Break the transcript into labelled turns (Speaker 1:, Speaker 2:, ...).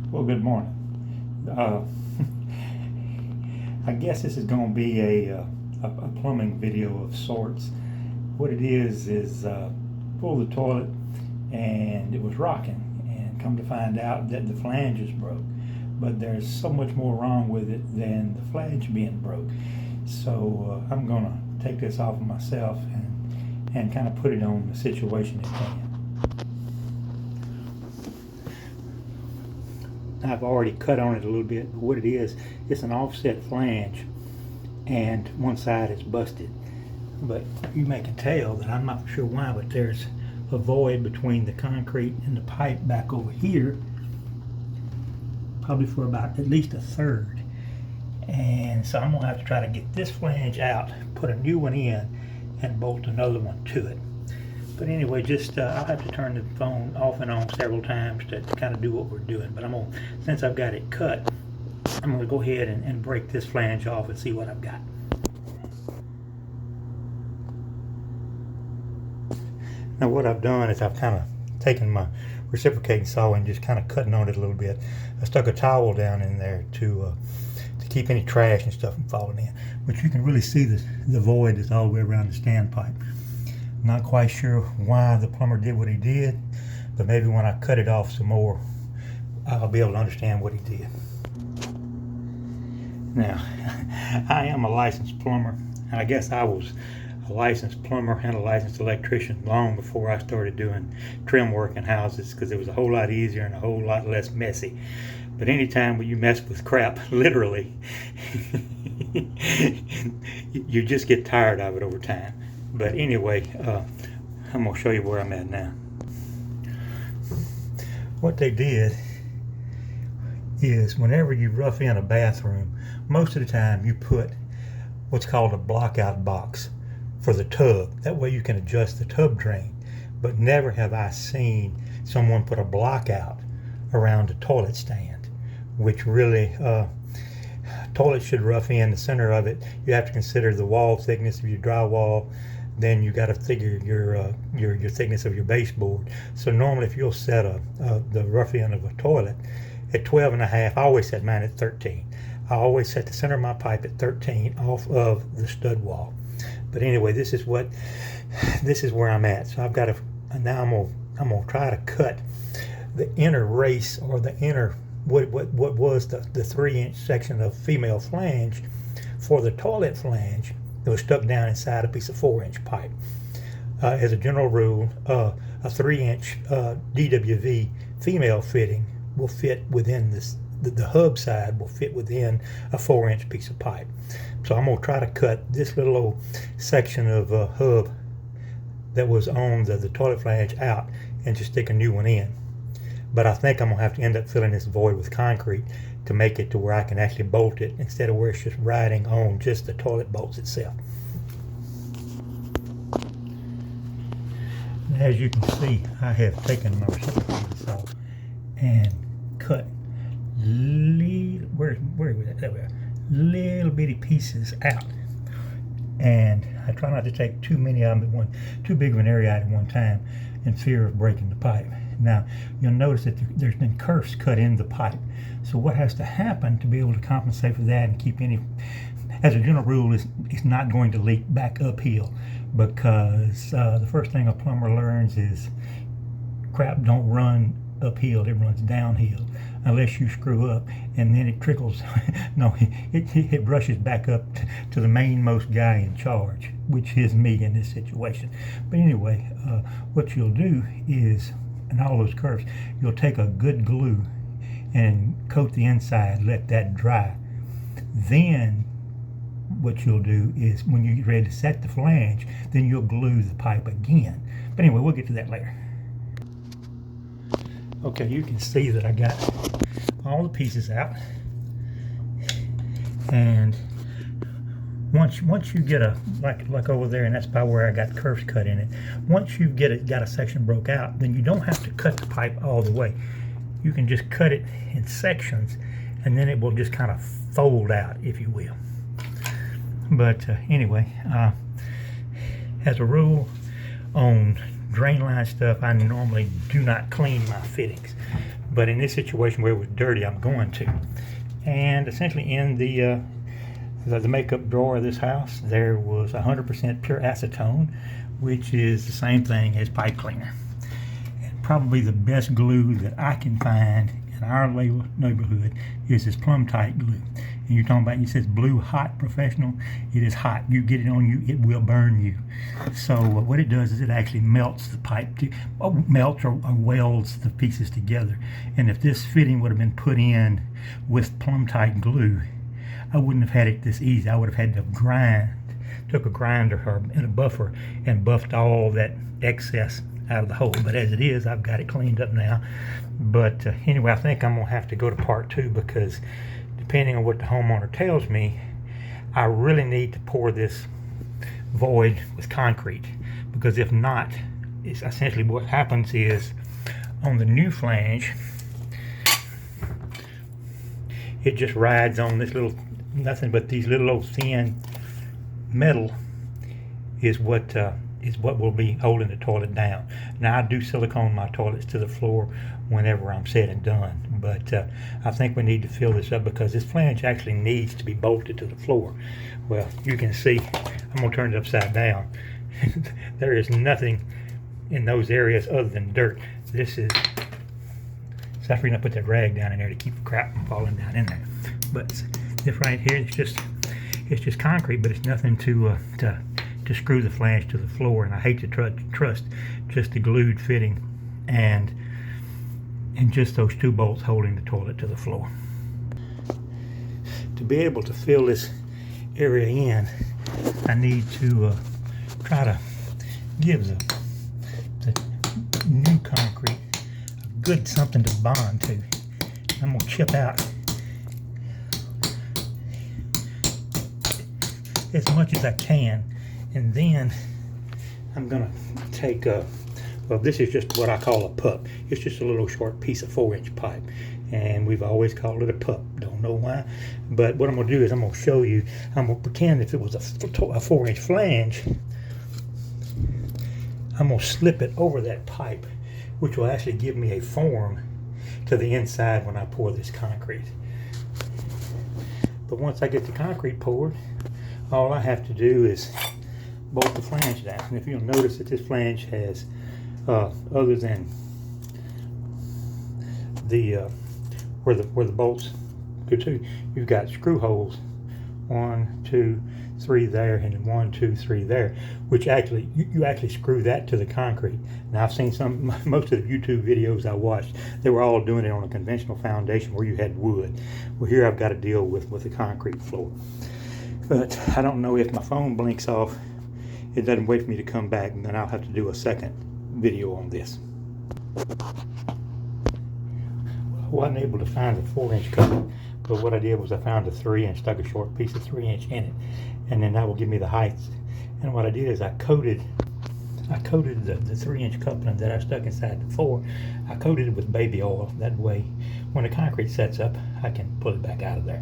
Speaker 1: Well, good morning. Uh, I guess this is going to be a plumbing video of sorts. What it is pulled the toilet and it was rocking, and come to find out that the flange is broke. But there's so much more wrong with it than the flange being broke. So I'm going to take this off of myself and kind of put it on the situation at hand. I've already cut on it a little bit, but what it is, it's an offset flange and one side is busted. But you may can tell that I'm not sure why, but there's a void between the concrete and the pipe back over here, probably for about at least a third. And so I'm gonna have to try to get this flange out, put a new one in, and bolt another one to it. But anyway, I'll have to turn the phone off and on several times to kind of do what we're doing. But since I've got it cut, I'm gonna go ahead and break this flange off and see what I've got. Now what I've done is I've kind of taken my reciprocating saw and just kind of cutting on it a little bit. I stuck a towel down in there to keep any trash and stuff from falling in. But you can really see the void is all the way around the standpipe. Not quite sure why the plumber did what he did, but maybe when I cut it off some more, I'll be able to understand what he did. Now, I am a licensed plumber, and I guess I was a licensed plumber and a licensed electrician long before I started doing trim work in houses, because it was a whole lot easier and a whole lot less messy. But anytime when you mess with crap, literally, you just get tired of it over time. But anyway, I'm going to show you where I'm at now. What they did is whenever you rough in a bathroom, most of the time you put what's called a block-out box for the tub. That way you can adjust the tub drain. But never have I seen someone put a block-out around a toilet stand, which really, toilet should rough in the center of it. You have to consider the wall thickness of your drywall. Then you got to figure your thickness of your baseboard. So normally if you'll set the rough end of a toilet at 12.5, I always set mine at 13. I always set the center of my pipe at 13 off of the stud wall. But anyway, this is where I'm at. So I've got to, now I'm gonna try to cut the inner race, or the inner, what was the 3-inch section of female flange for the toilet flange. It was stuck down inside a piece of 4-inch pipe. As a general rule, a 3-inch DWV female fitting will fit within this. The hub side will fit within a 4-inch piece of pipe. So I'm going to try to cut this little old section of hub that was on the toilet flange out and just stick a new one in. But I think I'm going to have to end up filling this void with concrete to make it to where I can actually bolt it, instead of where it's just riding on just the toilet bolts itself. As you can see, I have taken my reciprocating saw and cut little bitty pieces out. And I try not to take too many of them too big of an area out at one time, in fear of breaking the pipe. Now, you'll notice that there's been kerfs cut in the pipe. So what has to happen to be able to compensate for that and keep any, as a general rule, it's not going to leak back uphill, because the first thing a plumber learns is crap don't run uphill, it runs downhill, unless you screw up, and then it trickles. No, it brushes back up to the mainmost guy in charge, which is me in this situation. But anyway, what you'll do is, in all those curves, you'll take a good glue and coat the inside, let that dry. Then what you'll do is, when you're ready to set the flange, then you'll glue the pipe again. But anyway, we'll get to that later. Okay, you can see that I got all the pieces out, and once you get like over there, and that's about where I got curves cut in it. Once you got a section broke out, then you don't have to cut the pipe all the way. You can just cut it in sections, and then it will just kind of fold out, if you will. But anyway, as a rule, on drain line stuff, I normally do not clean my fittings. but in this situation where it was dirty, I'm going to. And essentially in the makeup drawer of this house, there was 100% pure acetone, which is the same thing as pipe cleaner. And probably the best glue that I can find in our neighborhood is this plum tight glue. And you're talking about, it says blue hot professional. It is hot. You get it on you, it will burn you. So what it does is it actually melts the pipe, melts or welds the pieces together. And if this fitting would have been put in with plum tight glue, I wouldn't have had it this easy. I would have had to took a grinder and a buffer and buffed all that excess out of the hole. But as it is, I've got it cleaned up now. But anyway, I think I'm gonna have to go to part 2, because depending on what the homeowner tells me, I really need to pour this void with concrete, because if not, it's essentially what happens is on the new flange, it just rides on this little, nothing but these little old thin metal is what will be holding the toilet down. Now I do silicone my toilets to the floor whenever I'm said and done, but I think we need to fill this up because this flange actually needs to be bolted to the floor. Well, you can see, I'm gonna turn it upside down. There is nothing in those areas other than dirt. This is, so I forgot to put that rag down in there to keep the crap from falling down in there. But this right here, it's just concrete, but it's nothing to screw the flange to the floor. And I hate to trust just the glued fitting and just those 2 bolts holding the toilet to the floor. To be able to fill this area in, I need to try to give the new concrete a good something to bond to. I'm gonna chip out as much as I can, and then I'm gonna take well, this is just what I call a pup. It's just a little short piece of 4-inch pipe, and we've always called it a pup. Don't know why, but what I'm gonna do is I'm gonna show you. I'm gonna pretend if it was a 4-inch flange, I'm gonna slip it over that pipe, which will actually give me a form to the inside when I pour this concrete. But once I get the concrete poured, all I have to do is bolt the flange down. And if you'll notice that this flange has, other than the where the bolts go to, you've got screw holes, 1, 2, 3 there, and then 1, 2, 3 there, which actually you actually screw that to the concrete. Now I've seen most of the YouTube videos I watched, they were all doing it on a conventional foundation where you had wood. Well, here I've got to deal with the concrete floor. But I don't know, if my phone blinks off, it doesn't wait for me to come back, and then I'll have to do a second video on this. I wasn't able to find a 4-inch cup, but what I did was I found a 3 and stuck a short piece of 3-inch in it, and then that will give me the height. And what I did is I coated the 3-inch coupling that I stuck inside the 4. I coated it with baby oil. That way, when the concrete sets up, I can pull it back out of there.